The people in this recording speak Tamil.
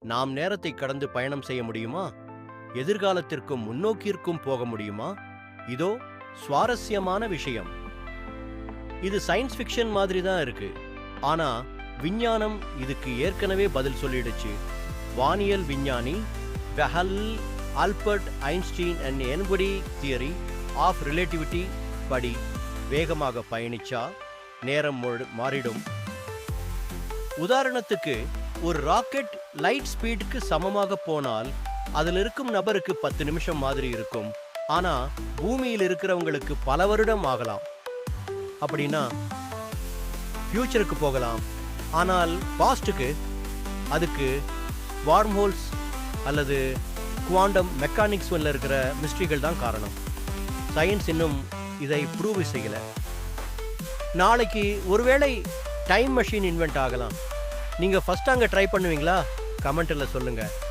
நாம் நேரத்தை கடந்து பயணம் செய்ய முடியுமா? எதிர்காலத்திற்கும் முன்னோக்கிற்கும் போக முடியுமா? இதோ சுவாரஸ்யமான விஷயம். இது சயின்ஸ் ஃபிக்ஷன் மாதிரி தான் இருக்கு. ஆனா விஞ்ஞானம் இதுக்கு ஏற்கனவே பதில் சொல்லிடுச்சு. வானியல் விஞ்ஞானி பெஹல் ஆல்பர்ட் ஐன்ஸ்டீன் அண்ட் என்குடி தியரி ஆஃப் ரிலேட்டிவிட்டி படி வேகமாக பயணிச்சா நேரம் மாறிடும். உதாரணத்துக்கு ஒரு ராக்கெட் லைட் ஸ்பீடுக்கு சமமாக போனால் அதில் இருக்கும் நபருக்கு 10 நிமிஷம் மாதிரி இருக்கும். ஆனா பூமியில் இருக்கிறவங்களுக்கு பல வருடம் ஆகலாம். அப்படின்னா ஃபியூச்சருக்கு போகலாம். ஆனால் பாஸ்டுக்கு அதுக்கு வார்ம் ஹோல்ஸ் அல்லது குவாண்டம் மெக்கானிக்ஸ் இருக்கிற மிஸ்ட்ரிகள் தான் காரணம். சயின்ஸ் இன்னும் இதை ப்ரூவ் செய்யல. நாளைக்கு ஒருவேளை டைம் மெஷின் இன்வென்ட் ஆகலாம். நீங்க ஃபர்ஸ்ட் அங்க ட்ரை பண்ணுவீங்களா? கமெண்ட்ல சொல்லுங்க.